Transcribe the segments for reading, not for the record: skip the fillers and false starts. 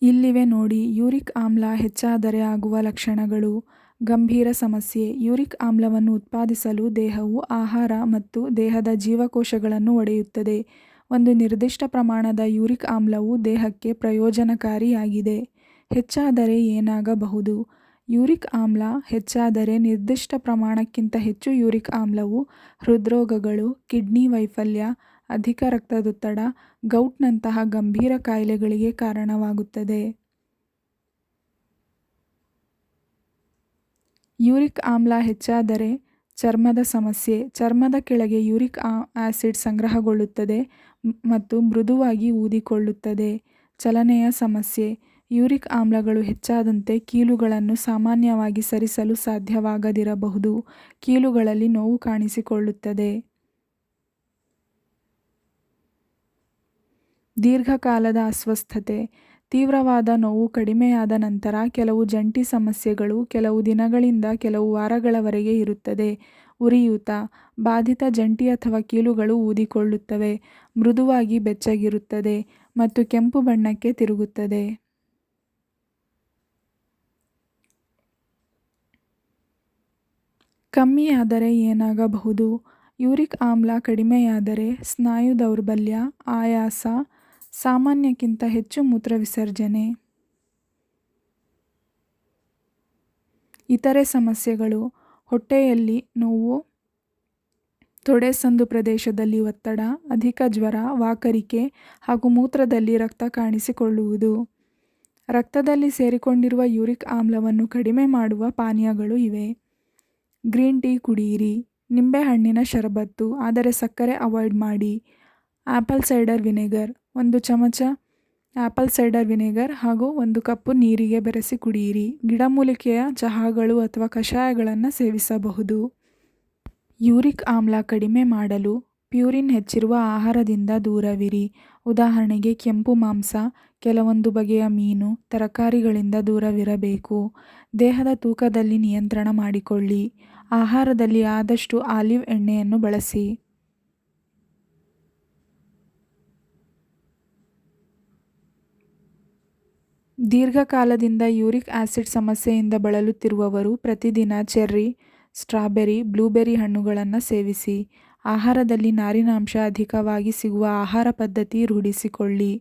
ಇಲ್ಲಿವೆ ನೋಡಿ ಯೂರಿಕ್ ಆಮ್ಲ ಹೆಚ್ಚಾದರೆ ಆಗುವ ಲಕ್ಷಣಗಳು. ಗಂಭೀರ ಸಮಸ್ಯೆ. ಯೂರಿಕ್ ಆಮ್ಲವನ್ನು ಉತ್ಪಾದಿಸಲು ದೇಹವು ಆಹಾರ ಮತ್ತು ದೇಹದ ಜೀವಕೋಶಗಳನ್ನು ಒಡೆಯುತ್ತದೆ. ಒಂದು ನಿರ್ದಿಷ್ಟ ಪ್ರಮಾಣದ ಯೂರಿಕ್ ಆಮ್ಲವು ದೇಹಕ್ಕೆ ಪ್ರಯೋಜನಕಾರಿಯಾಗಿದೆ. ಹೆಚ್ಚಾದರೆ ಏನಾಗಬಹುದು? ಯೂರಿಕ್ ಆಮ್ಲ ಹೆಚ್ಚಾದರೆ ನಿರ್ದಿಷ್ಟ ಪ್ರಮಾಣಕ್ಕಿಂತ ಹೆಚ್ಚು ಯೂರಿಕ್ ಆಮ್ಲವು ಹೃದ್ರೋಗಗಳು, ಕಿಡ್ನಿ ವೈಫಲ್ಯ, ಅಧಿಕ ರಕ್ತದೊತ್ತಡ, ಗೌಟ್ನಂತಹ ಗಂಭೀರ ಕಾಯಿಲೆಗಳಿಗೆ ಕಾರಣವಾಗುತ್ತದೆ. ಯೂರಿಕ್ ಆಮ್ಲ ಹೆಚ್ಚಾದರೆ ಚರ್ಮದ ಸಮಸ್ಯೆ. ಚರ್ಮದ ಕೆಳಗೆ ಯೂರಿಕ್ ಆಸಿಡ್ ಸಂಗ್ರಹಗೊಳ್ಳುತ್ತದೆ ಮತ್ತು ಮೃದುವಾಗಿ ಊದಿಕೊಳ್ಳುತ್ತದೆ. ಚಲನೆಯ ಸಮಸ್ಯೆ. ಯೂರಿಕ್ ಆಮ್ಲಗಳು ಹೆಚ್ಚಾದಂತೆ ಕೀಲುಗಳನ್ನು ಸಾಮಾನ್ಯವಾಗಿ ಸರಿಸಲು ಸಾಧ್ಯವಾಗದಿರಬಹುದು. ಕೀಲುಗಳಲ್ಲಿ ನೋವು ಕಾಣಿಸಿಕೊಳ್ಳುತ್ತದೆ. ದೀರ್ಘಕಾಲದ ಅಸ್ವಸ್ಥತೆ. ತೀವ್ರವಾದ ನೋವು ಕಡಿಮೆಯಾದ ನಂತರ ಕೆಲವು ಜಂಟಿ ಸಮಸ್ಯೆಗಳು ಕೆಲವು ದಿನಗಳಿಂದ ಕೆಲವು ವಾರಗಳವರೆಗೆ ಇರುತ್ತದೆ. ಉರಿಯೂತ. ಬಾಧಿತ ಜಂಟಿ ಅಥವಾ ಕೀಲುಗಳು ಊದಿಕೊಳ್ಳುತ್ತವೆ, ಮೃದುವಾಗಿ ಬೆಚ್ಚಗಿರುತ್ತದೆ ಮತ್ತು ಕೆಂಪು ಬಣ್ಣಕ್ಕೆ ತಿರುಗುತ್ತದೆ. ಕಮ್ಮಿಯಾದರೆ ಏನಾಗಬಹುದು? ಯೂರಿಕ್ ಆಮ್ಲ ಕಡಿಮೆಯಾದರೆ ಸ್ನಾಯು ದೌರ್ಬಲ್ಯ, ಆಯಾಸ, ಸಾಮಾನ್ಯಕ್ಕಿಂತ ಹೆಚ್ಚು ಮೂತ್ರವಿಸರ್ಜನೆ. ಇತರೆ ಸಮಸ್ಯೆಗಳು. ಹೊಟ್ಟೆಯಲ್ಲಿ ನೋವು, ತೊಡೆ ಸಂದು ಪ್ರದೇಶದಲ್ಲಿ ಒತ್ತಡ, ಅಧಿಕ ಜ್ವರ, ವಾಕರಿಕೆ ಹಾಗೂ ಮೂತ್ರದಲ್ಲಿ ರಕ್ತ ಕಾಣಿಸಿಕೊಳ್ಳುವುದು. ರಕ್ತದಲ್ಲಿ ಸೇರಿಕೊಂಡಿರುವ ಯೂರಿಕ್ ಆಮ್ಲವನ್ನು ಕಡಿಮೆ ಮಾಡುವ ಪಾನೀಯಗಳು ಇವೆ. ಗ್ರೀನ್ ಟೀ ಕುಡಿಯಿರಿ. ನಿಂಬೆಹಣ್ಣಿನ ಶರಬತ್ತು, ಆದರೆ ಸಕ್ಕರೆ ಅವಾಯ್ಡ್ ಮಾಡಿ. Apple cider vinegar. 1 ಚಮಚ ಆಪಲ್ ಸೈಡರ್ ವಿನೆಗರ್ ಹಾಗೂ 1 ಕಪ್ಪು ನೀರಿಗೆ ಬೆರೆಸಿ ಕುಡಿಯಿರಿ. ಗಿಡಮೂಲಿಕೆಯ ಚಹಾಗಳು ಅಥವಾ ಕಷಾಯಗಳನ್ನು ಸೇವಿಸಬಹುದು. ಯೂರಿಕ್ ಆಮ್ಲ ಕಡಿಮೆ ಮಾಡಲು ಪ್ಯೂರಿನ್ ಹೆಚ್ಚಿರುವ ಆಹಾರದಿಂದ ದೂರವಿರಿ. ಉದಾಹರಣೆಗೆ ಕೆಂಪು ಮಾಂಸ, ಕೆಲವೊಂದು ಬಗೆಯ ಮೀನು, ತರಕಾರಿಗಳಿಂದ ದೂರವಿರಬೇಕು. ದೇಹದ ತೂಕದಲ್ಲಿ ನಿಯಂತ್ರಣ ಮಾಡಿಕೊಳ್ಳಿ. ಆಹಾರದಲ್ಲಿ ಆದಷ್ಟು ಆಲಿವ್ ಎಣ್ಣೆಯನ್ನು ಬಳಸಿ. ದೀರ್ಘಕಾಲದಿಂದ ಯೂರಿಕ್ ಆಸಿಡ್ ಸಮಸ್ಯೆಯಿಂದ ಬಳಲುತ್ತಿರುವವರು ಪ್ರತಿದಿನ ಚೆರ್ರಿ, ಸ್ಟ್ರಾಬೆರಿ, ಬ್ಲೂಬೆರಿ ಹಣ್ಣುಗಳನ್ನು ಸೇವಿಸಿ. ಆಹಾರದಲ್ಲಿ ನಾರಿನಾಂಶ ಅಧಿಕವಾಗಿ ಸಿಗುವ ಆಹಾರ ಪದ್ಧತಿ ರೂಢಿಸಿಕೊಳ್ಳಿ.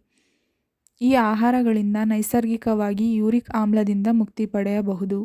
ಈ ಆಹಾರಗಳಿಂದ ನೈಸರ್ಗಿಕವಾಗಿ ಯೂರಿಕ್ ಆಮ್ಲದಿಂದ ಮುಕ್ತಿ ಪಡೆಯಬಹುದು.